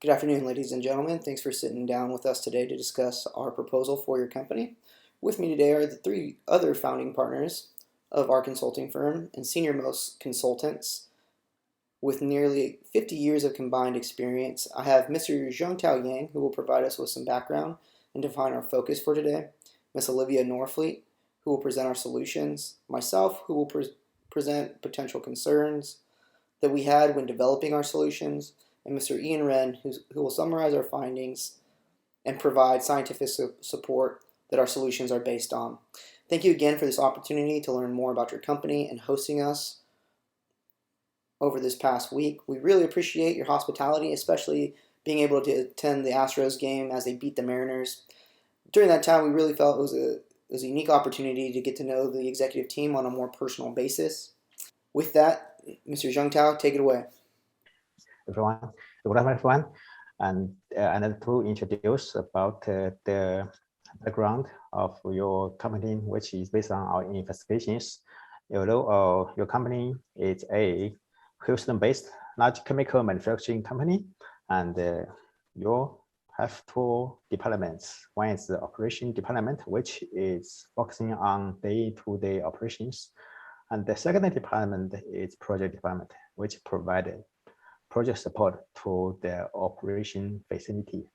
Good afternoon, ladies and gentlemen. Thanks for sitting down with us today to discuss our proposal for your company. With me today are the three other founding partners of our consulting firm and senior-most consultants with nearly 50 years of combined experience. I have Mr. Zhongtao Yang, who will provide us with some background and define our focus for today, Ms. Olivia Norfleet, who will present our solutions, myself, who will present potential concerns that we had when developing our solutions, and Mr. Ian Wren, who will summarize our findings and provide scientific support that our solutions are based on. Thank you again for this opportunity to learn more about your company and hosting us over this past week. We really appreciate your hospitality, especially being able to attend the Astros game as they beat the Mariners. During that time, we really felt it was a unique opportunity to get to know the executive team on a more personal basis. With that, Mr. Zheng Tao, take it away. Everyone, good afternoon, everyone. And I'd like to introduce about the background of your company, which is based on our investigations. Although your company is a Houston-based large chemical manufacturing company, and you have two departments. One is the operation department, which is focusing on day-to-day operations. And the second department is project department, which provided project support to the operation facility.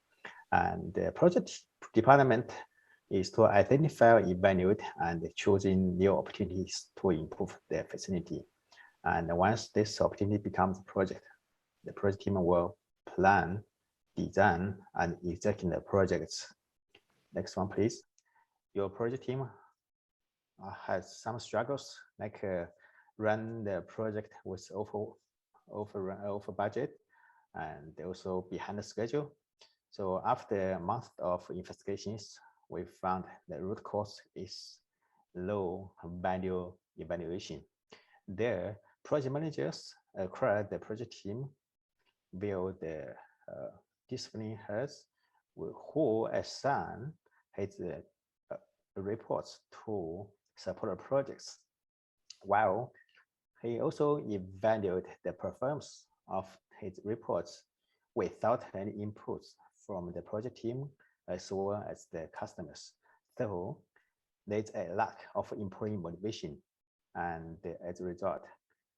And the project department is to identify, evaluate, and choosing new opportunities to improve the facility. And once this opportunity becomes a project, the project team will plan, design, and execute the projects. Next one, please. Your project team has some struggles, like run the project with over budget and also behind the schedule. So after a month of investigations, we found the root cause is low value evaluation. There, project managers acquired the project team via the discipline heads who assign his reports to support projects, while he also evaluated the performance of his reports without any inputs from the project team as well as the customers. So there's a lack of employee motivation, and as a result,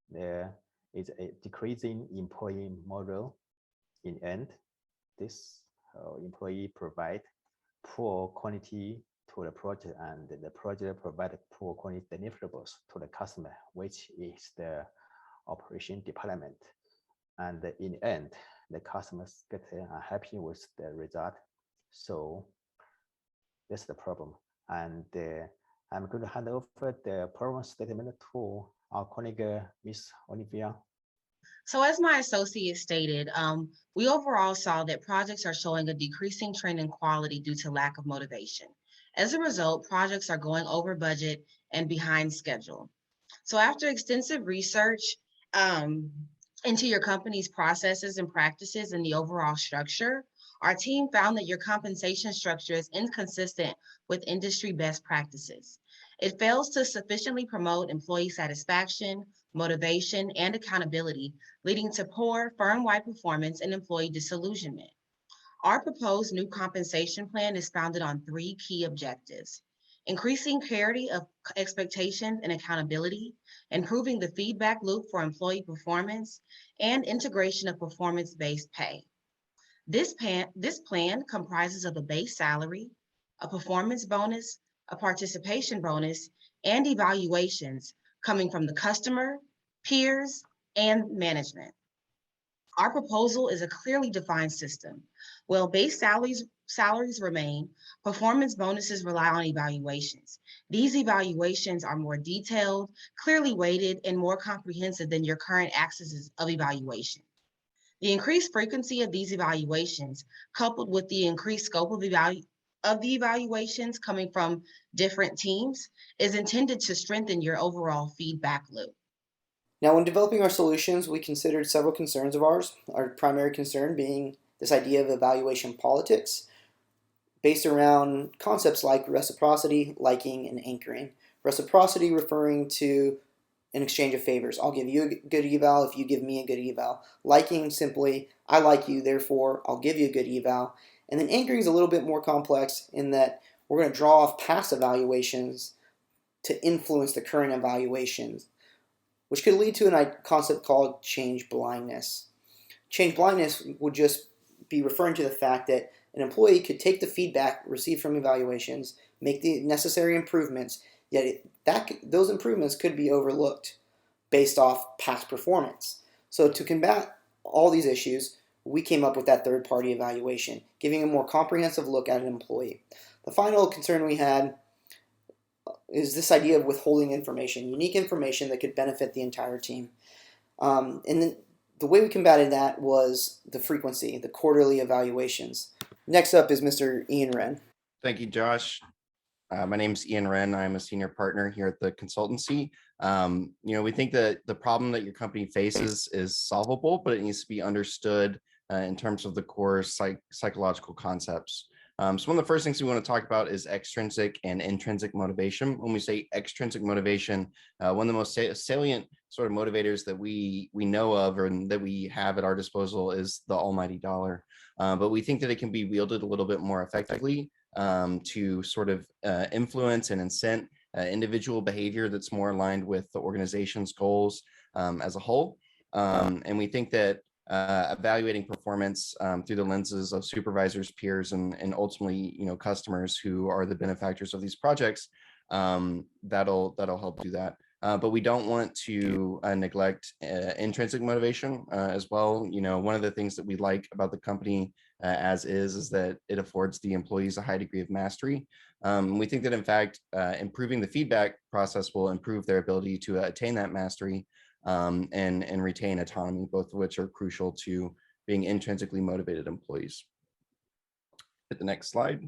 there is a decreasing employee morale. In end, this employee provide poor quality to the project, and the project provided poor quality deliverables to the customer, which is the operation department. And in the end, the customers get unhappy with the result. So that's the problem. And I'm going to hand over the problem statement to our colleague, Miss Olivia. So as my associate stated, we overall saw that projects are showing a decreasing trend in quality due to lack of motivation. As a result, projects are going over budget and behind schedule. So after extensive research into your company's processes and practices and the overall structure, our team found that your compensation structure is inconsistent with industry best practices. It fails to sufficiently promote employee satisfaction, motivation, and accountability, leading to poor firm-wide performance and employee disillusionment. Our proposed new compensation plan is founded on three key objectives: increasing clarity of expectations and accountability, improving the feedback loop for employee performance, and integration of performance-based pay. This plan comprises of a base salary, a performance bonus, a participation bonus, and evaluations coming from the customer, peers, and management. Our proposal is a clearly defined system. While base salaries remain, performance bonuses rely on evaluations. These evaluations are more detailed, clearly weighted, and more comprehensive than your current axes of evaluation. The increased frequency of these evaluations, coupled with the increased scope of the evaluations coming from different teams, is intended to strengthen your overall feedback loop. Now, when developing our solutions, we considered several concerns of ours, our primary concern being this idea of evaluation politics, based around concepts like reciprocity, liking, and anchoring. Reciprocity referring to an exchange of favors. I'll give you a good eval if you give me a good eval. Liking, simply, I like you, therefore I'll give you a good eval. And then anchoring is a little bit more complex in that we're going to draw off past evaluations to influence the current evaluations, which could lead to a concept called change blindness. Change blindness would just be referring to the fact that an employee could take the feedback received from evaluations, make the necessary improvements, yet those improvements could be overlooked based off past performance. So to combat all these issues, we came up with that third-party evaluation, giving a more comprehensive look at an employee. The final concern we had is this idea of withholding information, unique information that could benefit the entire team. And then the way we combated that was the frequency, the quarterly evaluations. Next up is Mr. Ian Wren. Thank you, Josh. My name is Ian Wren. I'm a senior partner here at the consultancy. We think that the problem that your company faces is solvable, but it needs to be understood in terms of the core psychological concepts. So one of the first things we want to talk about is extrinsic and intrinsic motivation. When we say extrinsic motivation, one of the most salient sort of motivators that we know of or that we have at our disposal is the almighty dollar. But we think that it can be wielded a little bit more effectively to sort of influence and incent individual behavior that's more aligned with the organization's goals as a whole. And we think that evaluating performance through the lenses of supervisors, peers, and ultimately, customers who are the benefactors of these projects, that'll help do that. But we don't want to neglect intrinsic motivation as well. One of the things that we like about the company as is that it affords the employees a high degree of mastery. We think that, in fact, improving the feedback process will improve their ability to attain that mastery and retain autonomy, both of which are crucial to being intrinsically motivated employees. Hit the next slide.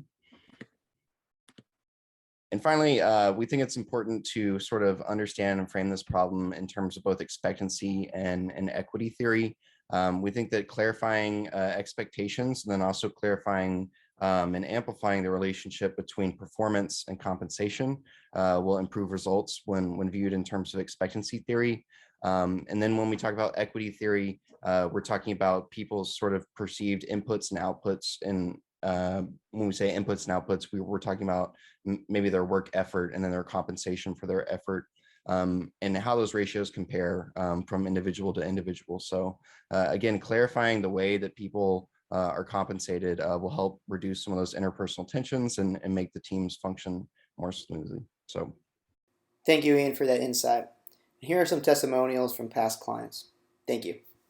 And finally, we think it's important to sort of understand and frame this problem in terms of both expectancy and equity theory. We think that clarifying expectations and then also clarifying and amplifying the relationship between performance and compensation will improve results when viewed in terms of expectancy theory. And then when we talk about equity theory, we're talking about people's sort of perceived inputs and outputs. And when we say inputs and outputs, we're talking about maybe their work effort and then their compensation for their effort, and how those ratios compare from individual to individual. So again, clarifying the way that people are compensated will help reduce some of those interpersonal tensions and make the teams function more smoothly. So thank you, Ian, for that insight. Here are some testimonials from past clients. Thank you.